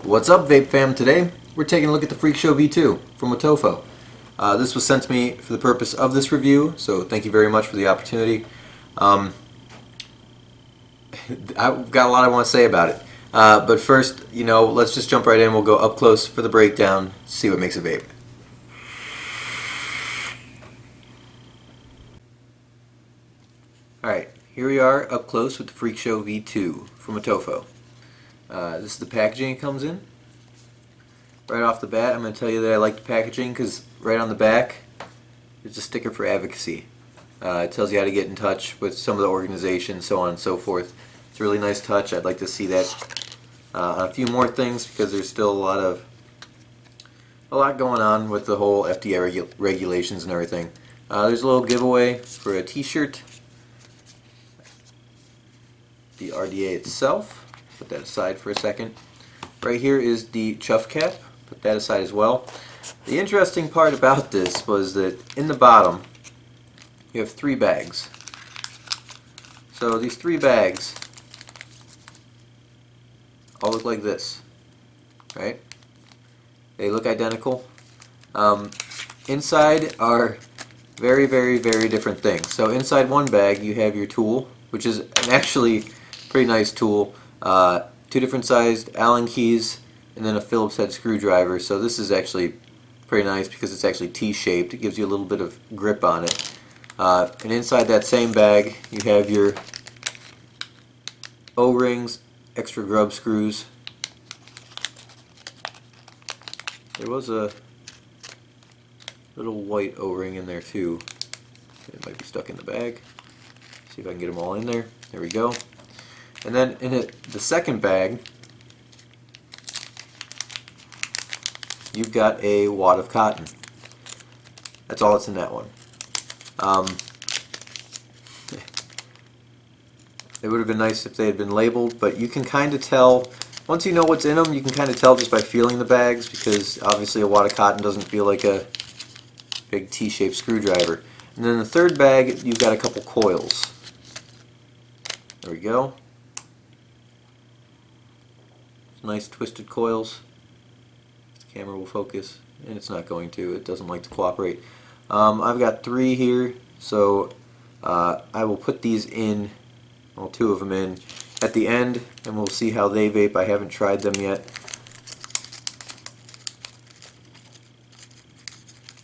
What's up, Vape Fam? Today we're taking a look at the Freakshow V2 from Wotofo. This was sent to me for the purpose of this review, so thank you very much for the opportunity. I've got a lot I want to say about it, but first, let's just jump right in. We'll go up close for the breakdown, see what makes a vape. Alright, here we are up close with the Freakshow V2 from Wotofo. This is the packaging it comes in. Right off the bat, I'm going to tell you that I like the packaging because right on the back there's a sticker for advocacy. It tells you how to get in touch with some of the organizations, so on and so forth. It's a really nice touch. I'd like to see that on a few more things because there's still a lot going on with the whole FDA regulations and everything. There's a little giveaway for a t-shirt. The RDA itself. Put that aside for a second. Right here is the chuff cap. Put that aside as well. The interesting part about this was that in the bottom you have 3 bags. So these 3 bags all look like this, right? They look identical. Inside are very, very, very different things. So inside one bag you have your tool, which is an actually pretty nice tool. 2 different sized Allen keys, and then a Phillips head screwdriver. So this is actually pretty nice because it's actually T-shaped. It gives you a little bit of grip on it. And inside that same bag you have your O-rings, extra grub screws. There was a little white O-ring in there too. It might be stuck in the bag. See if I can get them all in there. There we go. And then in the second bag, you've got a wad of cotton. That's all that's in that one. It would have been nice if they had been labeled, but you can kind of tell, once you know what's in them, you can kind of tell just by feeling the bags, because obviously a wad of cotton doesn't feel like a big T-shaped screwdriver. And then in the third bag, you've got a couple coils. There we go. Nice twisted coils. The camera will focus, and it's not going to. It doesn't like to cooperate. I've got 3 here, so I will put these in, well, 2 of them in, at the end, and we'll see how they vape. I haven't tried them yet.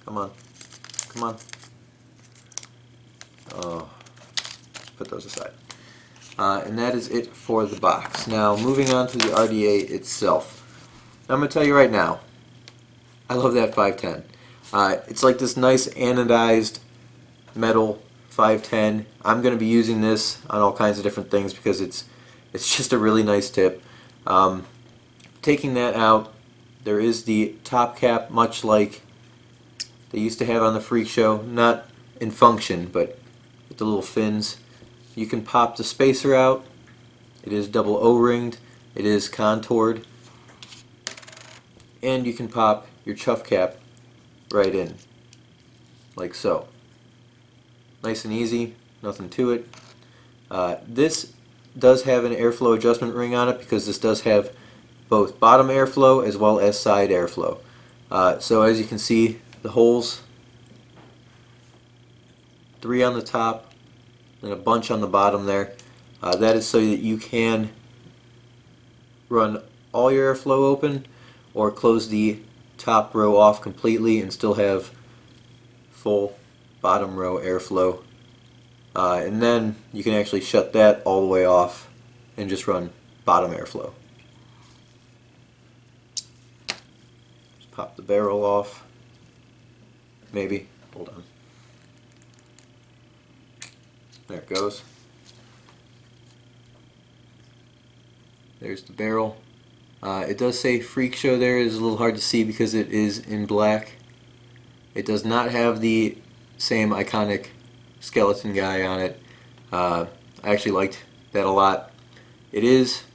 Come on. Come on. Oh, put those aside. And that is it for the box. Now, moving on to the RDA itself. Now, I'm going to tell you right now, I love that 510. It's like this nice anodized metal 510. I'm going to be using this on all kinds of different things because it's just a really nice tip. Taking that out, there is the top cap, much like they used to have on the Freakshow, not in function, but with the little fins. You can pop the spacer out. It is double O-ringed. It is contoured. And you can pop your chuff cap right in, like so. Nice and easy, nothing to it. This does have an airflow adjustment ring on it because this does have both bottom airflow as well as side airflow. So as you can see, the holes, 3 on the top, and a bunch on the bottom there. That is so that you can run all your airflow open or close the top row off completely and still have full bottom row airflow. And then you can actually shut that all the way off and just run bottom airflow. Just pop the barrel off. Maybe. Hold on. There it goes. There's the barrel. It does say Freakshow there. It's a little hard to see because it is in black. It does not have the same iconic skeleton guy on it. I actually liked that a lot. It is,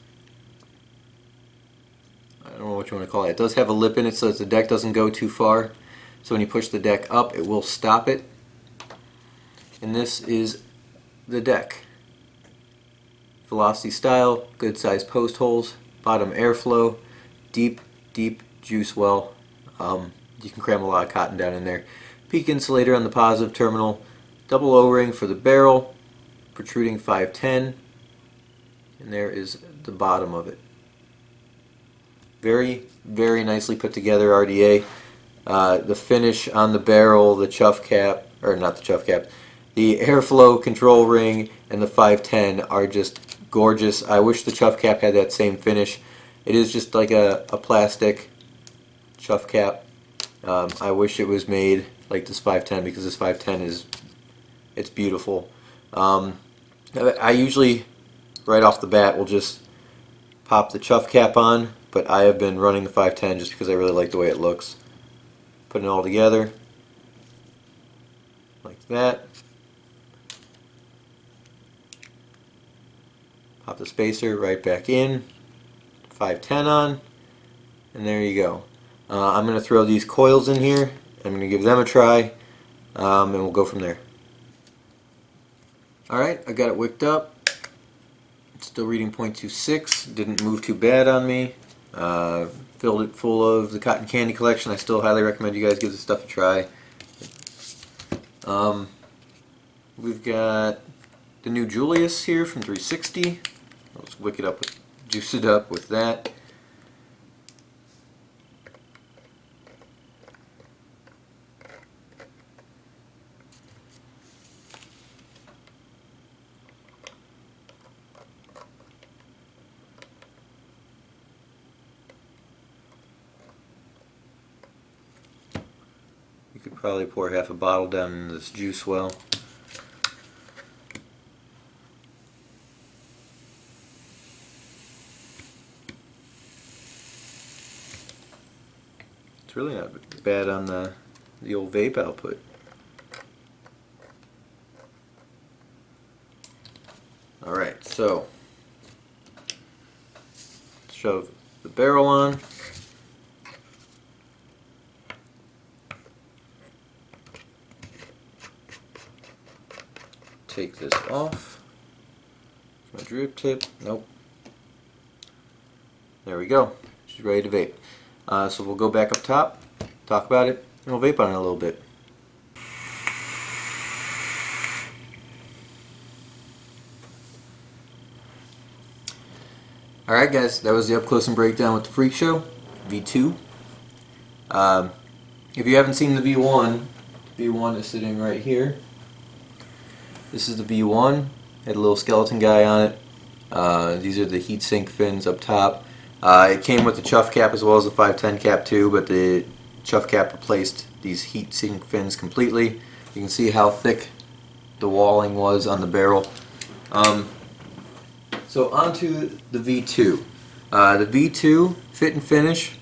I don't know what you want to call it. It does have a lip in it so that the deck doesn't go too far. So when you push the deck up, it will stop it. And this is the deck. Velocity style, good size post holes, bottom airflow, deep, deep juice well. You can cram a lot of cotton down in there. Peak insulator on the positive terminal. Double O-ring for the barrel. Protruding 510. And there is the bottom of it. Very, very nicely put together RDA. The finish on the barrel, the chuff cap, or not the chuff cap, the airflow control ring and the 510 are just gorgeous. I wish the chuff cap had that same finish. It is just like a plastic chuff cap. I wish it was made like this 510 because this 510 it's beautiful. I usually right off the bat will just pop the chuff cap on, but I have been running the 510 just because I really like the way it looks. Putting it all together like that. Pop the spacer right back in. 510 on, and there you go. I'm going to throw these coils in here. I'm going to give them a try, and we'll go from there. Alright, I got it wicked up. It's still reading 0.26. Didn't move too bad on me. Filled it full of the cotton candy collection. I still highly recommend you guys give this stuff a try. We've got the new Julius here from 360. Let's wick it up, juice it up with that. You could probably pour half a bottle down into this juice well. It's really not bad on the old vape output. Alright, so shove the barrel on. Take this off. My drip tip. Nope. There we go. She's ready to vape. So we'll go back up top, talk about it, and we'll vape on it a little bit. Alright guys, that was the up close and breakdown with the Freakshow V2. If you haven't seen the V1, the V1 is sitting right here. This is the V1, had a little skeleton guy on it. These are the heatsink fins up top. It came with the chuff cap as well as the 510 cap too, but the chuff cap replaced these heatsink fins completely. You can see how thick the walling was on the barrel. So onto the V2. The V2 fit and finish,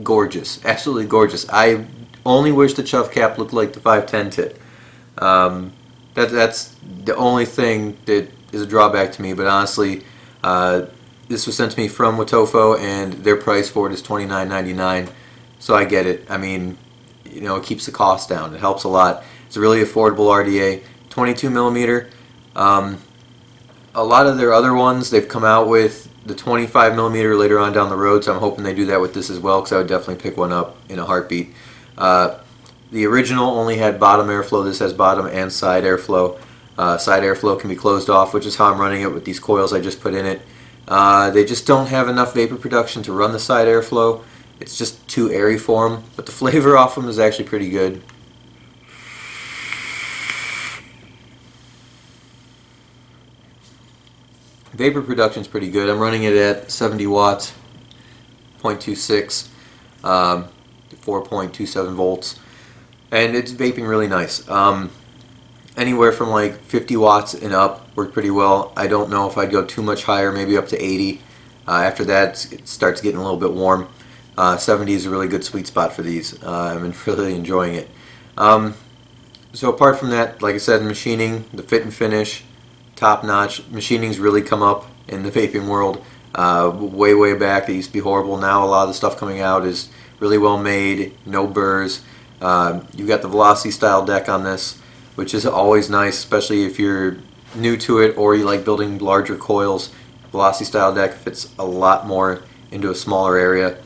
gorgeous, absolutely gorgeous. I only wish the chuff cap looked like the 510 tip. That's the only thing that is a drawback to me, but honestly, this was sent to me from Wotofo, and their price for it is $29.99, so I get it. I mean, you know, it keeps the cost down. It helps a lot. It's a really affordable RDA, 22 millimeter. A lot of their other ones, they've come out with the 25 millimeter later on down the road, so I'm hoping they do that with this as well, because I would definitely pick one up in a heartbeat. The original only had bottom airflow. This has bottom and side airflow. Side airflow can be closed off, which is how I'm running it with these coils I just put in it. They just don't have enough vapor production to run the side airflow. It's just too airy for them, but the flavor off them is actually pretty good. Vapor production is pretty good. I'm running it at 70 watts, 0.26, 4.27 volts, and it's vaping really nice. Anywhere from like 50 watts and up worked pretty well. I don't know if I'd go too much higher, maybe up to 80. After that, it starts getting a little bit warm. 70 is a really good sweet spot for these. I'm really enjoying it. So apart from that, like I said, machining, the fit and finish, top notch. Machining's really come up in the vaping world. Way back, it used to be horrible. Now a lot of the stuff coming out is really well made, no burrs. You've got the velocity style deck on this, which is always nice, especially if you're new to it or you like building larger coils. Velocity style deck fits a lot more into a smaller area.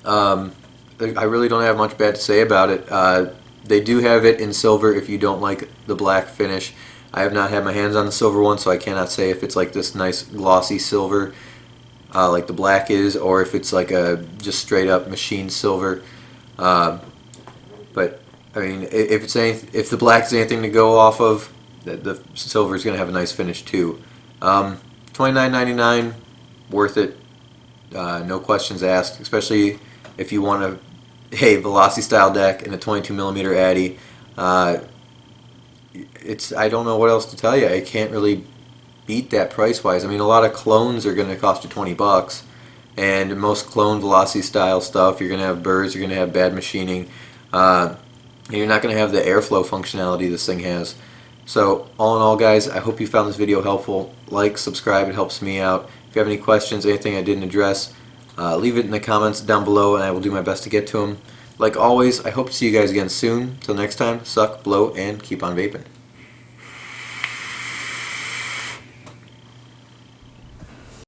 I really don't have much bad to say about it. They do have it in silver if you don't like the black finish. I have not had my hands on the silver one, so I cannot say if it's like this nice glossy silver like the black is, or if it's like a just straight up machined silver. But I mean, if the black is anything to go off of, the silver is going to have a nice finish too. $29.99, worth it. No questions asked, especially if you want a Velocity style deck and a 22mm Addy. I don't know what else to tell you. I can't really beat that price wise. I mean, a lot of clones are going to cost you $20, and most clone Velocity style stuff, you're going to have burrs, you're going to have bad machining, you're not going to have the airflow functionality this thing has. So all in all, guys, I hope you found this video helpful. Like, subscribe, it helps me out. If you have any questions, anything I didn't address, leave it in the comments down below and I will do my best to get to them. Like always, I hope to see you guys again soon. Till next time, suck, blow, and keep on vaping.